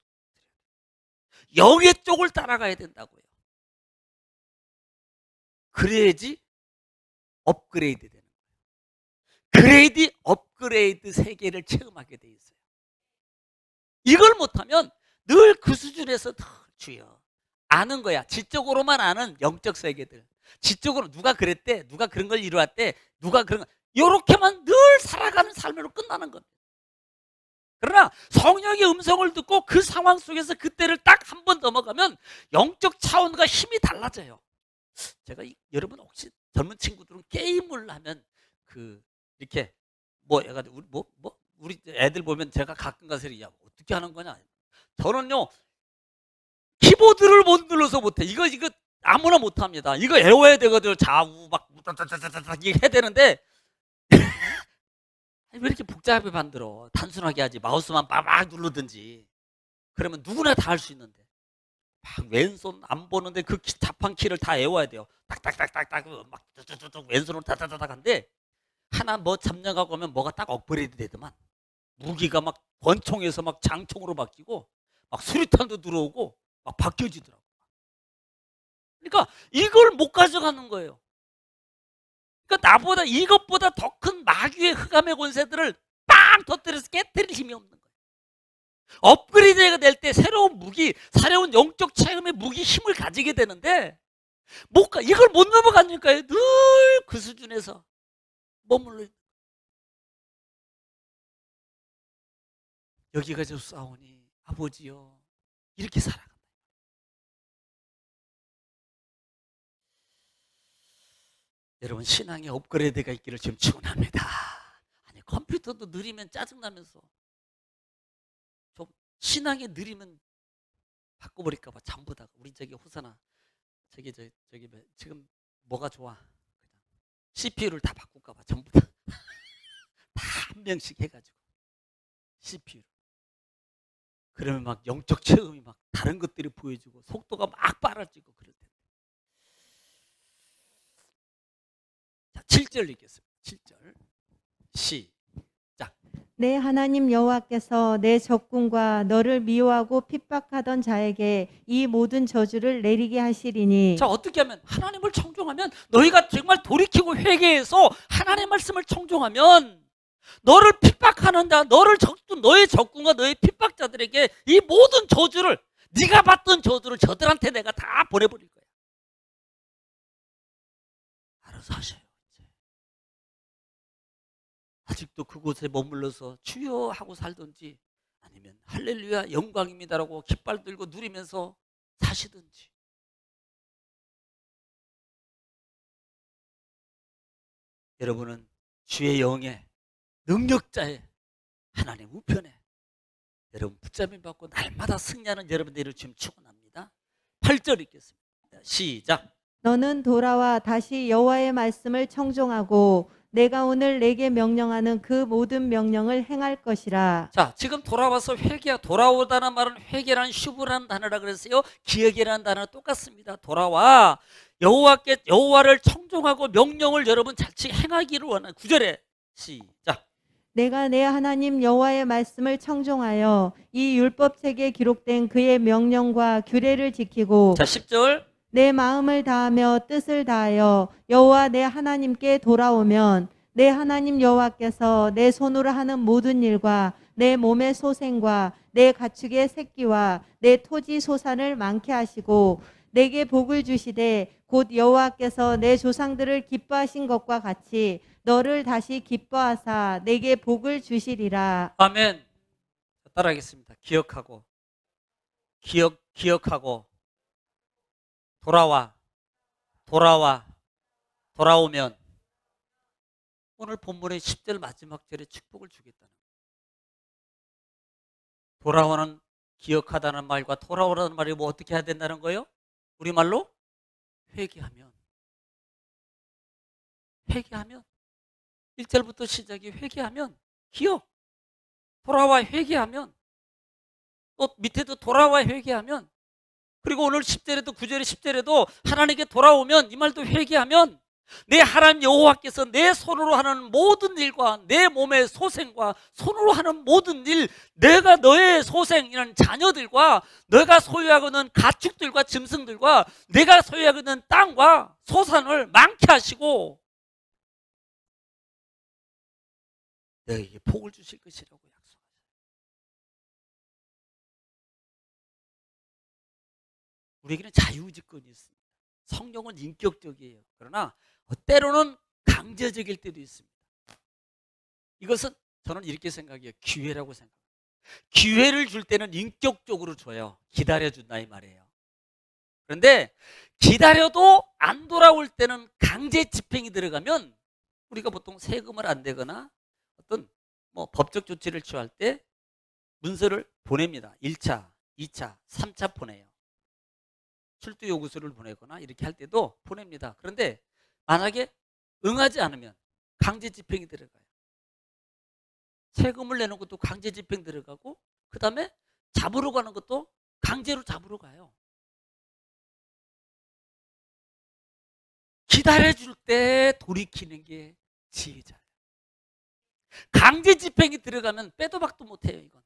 영의 쪽을 따라가야 된다고요. 그래야지 업그레이드 되는 거예요. 업그레이드 세계를 체험하게 돼 있어요. 이걸 못하면 늘 그 수준에서 주여 아는 거야. 지적으로만 아는 영적 세계들. 지적으로 누가 그랬대, 누가 그런 걸 이루었대, 누가 그런 거, 이렇게만 늘 살아가는 삶으로 끝나는 겁니다. 그러나 성령의 음성을 듣고 그 상황 속에서 그때를 딱 한 번 넘어가면 영적 차원과 힘이 달라져요. 제가 여러분 혹시 젊은 친구들은 게임을 하면 이렇게 뭐 해가지고 우리 애들 보면 제가 가끔 가서 야 어떻게 하는 거냐. 저는요 키보드를 못 눌러서 못해. 이거 아무나 못합니다. 이거 외워야 되거든요. 좌우 막 이게 해야 되는데 왜 이렇게 복잡하게 만들어? 단순하게 하지. 마우스만 빠박 누르든지. 그러면 누구나 다 할 수 있는데 막 왼손 안 보는데 그 자판 키를 다 외워야 돼요. 딱딱딱딱딱 막 왼손으로 다다다닥 한데 하나 뭐 잡념하고 오면 뭐가 딱 업그레이드 되더만 무기가 막 권총에서 막 장총으로 바뀌고 막 수류탄도 들어오고 막 바뀌어지더라고. 그러니까 이걸 못 가져가는 거예요. 그러니까 나보다 이것보다 더 큰 마귀의 흑암의 권세들을 빵 터뜨려서 깨뜨릴 힘이 없는 거예요. 업그레이드가 될 때 새로운 무기, 새로운 영적 체험의 무기 힘을 가지게 되는데 이걸 못 넘어가니까요. 늘 그 수준에서 머물러 있는. 여기 가서 싸우니 아버지요 이렇게 살아간다. 여러분 신앙의 업그레이드가 있기를 지금 축원합니다. 아니 컴퓨터도 느리면 짜증나면서 좀 신앙이 느리면 바꿔버릴까 봐 전부 다 우리 저기 호사나 저기 지금 뭐가 좋아? CPU를 다 바꿀까 봐 전부 다 한 명씩 해가지고 CPU. 그러면 막 영적 체험이 막 다른 것들이 보여주고 속도가 막 빨라지고 그럴 때. 자, 7절 읽겠습니다. 7절 시작. 내 하나님 여호와께서 내 적군과 너를 미워하고 핍박하던 자에게 이 모든 저주를 내리게 하시리니. 자, 어떻게 하면 하나님을 청종하면 너희가 정말 돌이키고 회개해서 하나님의 말씀을 청종하면 너를 핍박하는 자, 너의 적군과 너의 핍박자들에게 이 모든 저주를 네가 받던 저주를 저들한테 내가 다 보내버릴 거야. 알아서 하셔요. 이제. 아직도 그곳에 머물러서 주여 하고 살든지 아니면 할렐루야 영광입니다라고 깃발 들고 누리면서 사시든지. 여러분은 주의 영에 능력자의 하나님 우편에 여러분 붙잡힘 받고 날마다 승리하는 여러분들을 지금 축원합니다. 8절 읽겠습니다. 시작. 너는 돌아와 다시 여호와의 말씀을 청종하고 내가 오늘 내게 명령하는 그 모든 명령을 행할 것이라. 자, 지금 돌아와서 돌아오다는 말은 회개라는 슈브라는 단어라 그랬어요. 기억이라는 단어랑 똑같습니다. 돌아와 여호와를 청종하고 명령을 여러분 자칫 행하기를 원하는 9절에 시작. 내가 내 하나님 여호와의 말씀을 청종하여 이 율법책에 기록된 그의 명령과 규례를 지키고. 자, 10절. 내 마음을 다하며 뜻을 다하여 여호와 내 하나님께 돌아오면 내 하나님 여호와께서 내 손으로 하는 모든 일과 내 몸의 소생과 내 가축의 새끼와 내 토지 소산을 많게 하시고 내게 복을 주시되 곧 여호와께서 내 조상들을 기뻐하신 것과 같이 너를 다시 기뻐하사 내게 복을 주시리라. 아멘. 따라하겠습니다. 기억하고 돌아오면 오늘 본문의 10절 마지막 절에 축복을 주겠다는 돌아오는 기억하다는 말과 돌아오라는 말이 뭐 어떻게 해야 된다는 거예요? 우리말로 회개하면 1절부터 시작이 회개하면 돌아와 회개하면 또 밑에도 돌아와 회개하면 그리고 오늘 10절에도 9절에 10절에도 하나님께 돌아오면 이 말도 회개하면 내 하나님 여호와께서 내 손으로 하는 모든 일과 내 몸의 소생과 손으로 하는 모든 일 내가 너의 소생이라는 자녀들과 너가 소유하고 있는 가축들과 짐승들과 내가 소유하고 있는 땅과 소산을 많게 하시고 너에게 복을 주실 것이라고 약속하셨어요. 우리에게는 자유지권이 있습니다. 성령은 인격적이에요. 그러나 때로는 강제적일 때도 있습니다. 이것은 저는 이렇게 생각해요. 기회라고 생각해요. 기회를 줄 때는 인격적으로 줘요. 기다려준다 이 말이에요. 그런데 기다려도 안 돌아올 때는 강제 집행이 들어가면 우리가 보통 세금을 안 내거나 어떤 뭐 법적 조치를 취할 때 문서를 보냅니다. 1차, 2차, 3차 보내요. 출두 요구서를 보내거나 이렇게 할 때도 보냅니다. 그런데 만약에 응하지 않으면 강제 집행이 들어가요. 세금을 내는 것도 강제 집행 들어가고 그 다음에 잡으러 가는 것도 강제로 잡으러 가요. 기다려줄 때 돌이키는 게 지혜자예요. 강제 집행이 들어가면 빼도 박도 못해요. 이건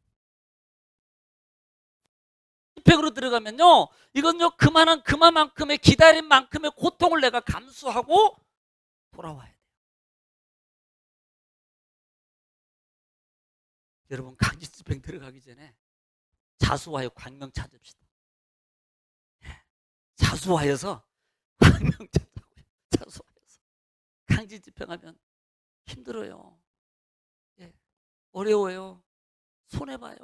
집행으로 들어가면요, 이건요 그만큼의 기다린 만큼의 고통을 내가 감수하고 돌아와야 돼요. 여러분, 강제 집행 들어가기 전에 자수하여 광명 찾읍시다. 자수하여서 광명 찾자고요. 자수하여서. 강제 집행하면 힘들어요. 예, 어려워요. 손해봐요.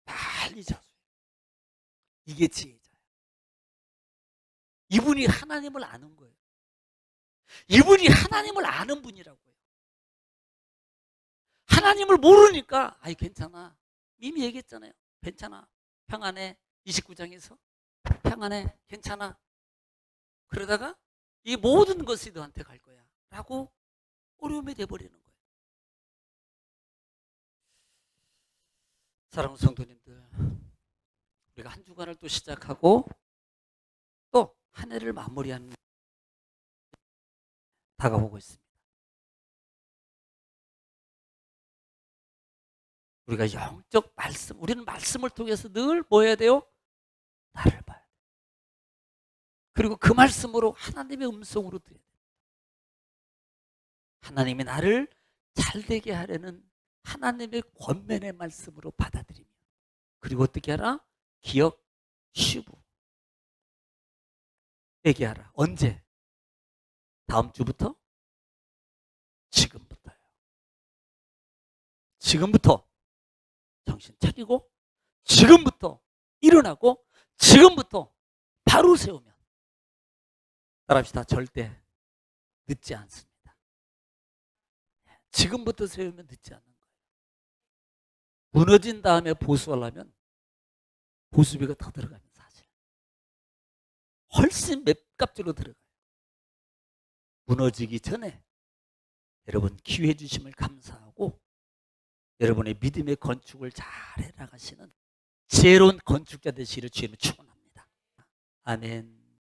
빨리 자수해요. 이게 지혜자예요. 이분이 하나님을 아는 거예요. 이분이 하나님을 아는 분이라고요. 하나님을 모르니까 아이 괜찮아. 이미 얘기했잖아요. 괜찮아. 평안해. 29장에서 평안해. 괜찮아. 그러다가 이 모든 것이 너한테 갈 거야 라고 어려움이 돼버리는 거예요. 사랑하는 성도님들, 우리가 한 주간을 또 시작하고 또 한 해를 마무리하는 다가오고 있습니다. 우리가 영적 말씀, 우리는 말씀을 통해서 늘 뭐 해야 돼요? 나를 봐야 돼요. 그리고 그 말씀으로 하나님의 음성으로 들어야 돼요. 하나님이 나를 잘되게 하려는 하나님의 권면의 말씀으로 받아들이며, 그리고 어떻게 하라? 기억, 쉬고 얘기하라. 언제? 다음 주부터? 지금부터요. 지금부터 정신 차리고 지금부터 일어나고 지금부터 바로 세우면, 따라합시다. 절대 늦지 않습니다. 지금부터 세우면 늦지 않는 거예요. 무너진 다음에 보수하려면 보수비가 더 들어가면 사실 훨씬 맵값으로 들어가요. 무너지기 전에 여러분 기회 주심을 감사하고 여러분의 믿음의 건축을 잘 해나가시는 지혜로운 건축자 되시기를 주님은 축원합니다. 아멘.